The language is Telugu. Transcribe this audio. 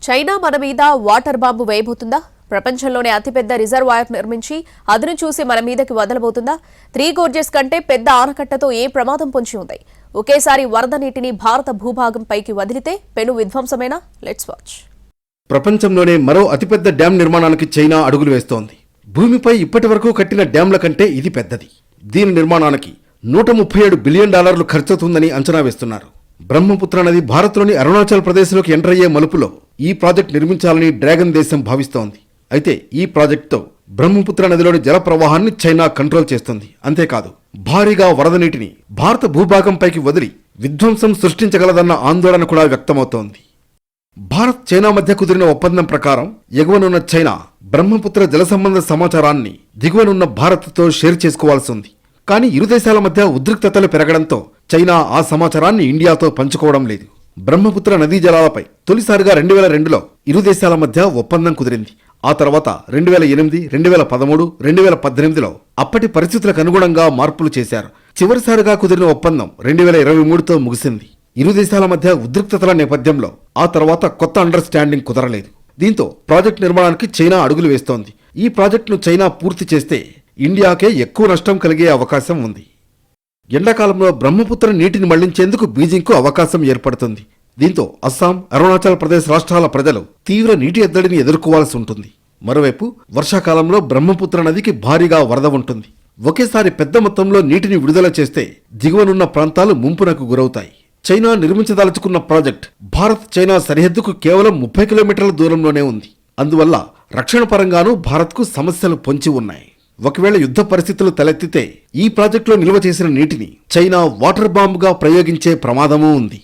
చైనా మన మీద వాటర్ బాంబు వేయబోతుందా? ప్రపంచంలోనే అతిపెద్ద రిజర్వాయర్ నిర్మించి అదును చూసి మన మీదకి వదలబోతుందా? 3 గోర్జెస్ కంటే పెద్ద ఆనకట్టతో ఏ ప్రమాదం పొంచి ఉంది? ఒకేసారి వరద నీటిని భారత భూభాగం పైకి వదిలితే పెను విధ్వంసమేనా? Let's watch. ప్రపంచంలోనే మరో అతిపెద్ద డ్యాం నిర్మాణానికి చైనా అడుగులు వేస్తోంది. భూమిపై ఇప్పటివరకు కట్టిన డ్యాంల కంటే ఇది పెద్దది. దీని నిర్మాణానికి $137 బిలియన్ ఖర్చవుతుందని అంచనా వేస్తున్నారు. బ్రహ్మపుత్ర నది భారత్లోని అరుణాచల్ ప్రదేశ్లోకి ఎంటర్ అయ్యే మలుపులో ఈ ప్రాజెక్ట్ నిర్మించాలని డ్రాగన్ దేశం భావిస్తోంది. అయితే ఈ ప్రాజెక్టుతో బ్రహ్మపుత్ర నదిలోని జల ప్రవాహాన్ని చైనా కంట్రోల్ చేస్తుంది. అంతేకాదు భారీగా వరద నీటిని భారత భూభాగంపైకి వదిలి విధ్వంసం సృష్టించగలదన్న ఆందోళన కూడా వ్యక్తమవుతోంది. భారత్ చైనా మధ్య కుదిరిన ఒప్పందం ప్రకారం ఎగువనున్న చైనా బ్రహ్మపుత్ర జల సంబంధ సమాచారాన్ని దిగువనున్న భారత్తో షేర్ చేసుకోవాల్సి ఉంది. కానీ ఇరు దేశాల మధ్య ఉద్రిక్తతలు పెరగడంతో చైనా ఆ సమాచారాన్ని ఇండియాతో పంచుకోవడం లేదు. బ్రహ్మపుత్ర నదీ జలాలపై తొలిసారిగా 2002లో ఇరు దేశాల మధ్య ఒప్పందం కుదిరింది. ఆ తర్వాత 2008, 2013, 2018లో అప్పటి పరిస్థితులకు అనుగుణంగా మార్పులు చేశారు. చివరిసారిగా కుదిరిన ఒప్పందం 2023తో ముగిసింది. ఇరు దేశాల మధ్య ఉద్రిక్తతల నేపథ్యంలో ఆ తర్వాత కొత్త అండర్స్టాండింగ్ కుదరలేదు. దీంతో ప్రాజెక్టు నిర్మాణానికి చైనా అడుగులు వేస్తోంది. ఈ ప్రాజెక్టును చైనా పూర్తి చేస్తే ఇండియాకే ఎక్కువ నష్టం కలిగే అవకాశం ఉంది. ఎండాకాలంలో బ్రహ్మపుత్ర నీటిని మళ్లించేందుకు బీజింగ్కు అవకాశం ఏర్పడుతుంది. దీంతో అస్సాం, అరుణాచల్ ప్రదేశ్ రాష్ట్రాల ప్రజలు తీవ్ర నీటి ఎద్దడిని ఎదుర్కోవాల్సి ఉంటుంది. మరోవైపు వర్షాకాలంలో బ్రహ్మపుత్ర నదికి భారీగా వరద ఉంటుంది. ఒకేసారి పెద్ద మొత్తంలో నీటిని విడుదల చేస్తే దిగువనున్న ప్రాంతాలు ముంపునకు గురవుతాయి. చైనా నిర్మించదలుచుకున్న ప్రాజెక్ట్ భారత్ చైనా సరిహద్దుకు కేవలం 30 కిలోమీటర్ల దూరంలోనే ఉంది. అందువల్ల రక్షణ పరంగానూ భారత్కు సమస్యలు పొంచి ఉన్నాయి. ఒకవేళ యుద్ధ పరిస్థితులు తలెత్తితే ఈ ప్రాజెక్టులో నిల్వ చేసిన నీటిని చైనా వాటర్ బాంబుగా ప్రయోగించే ప్రమాదమూ ఉంది.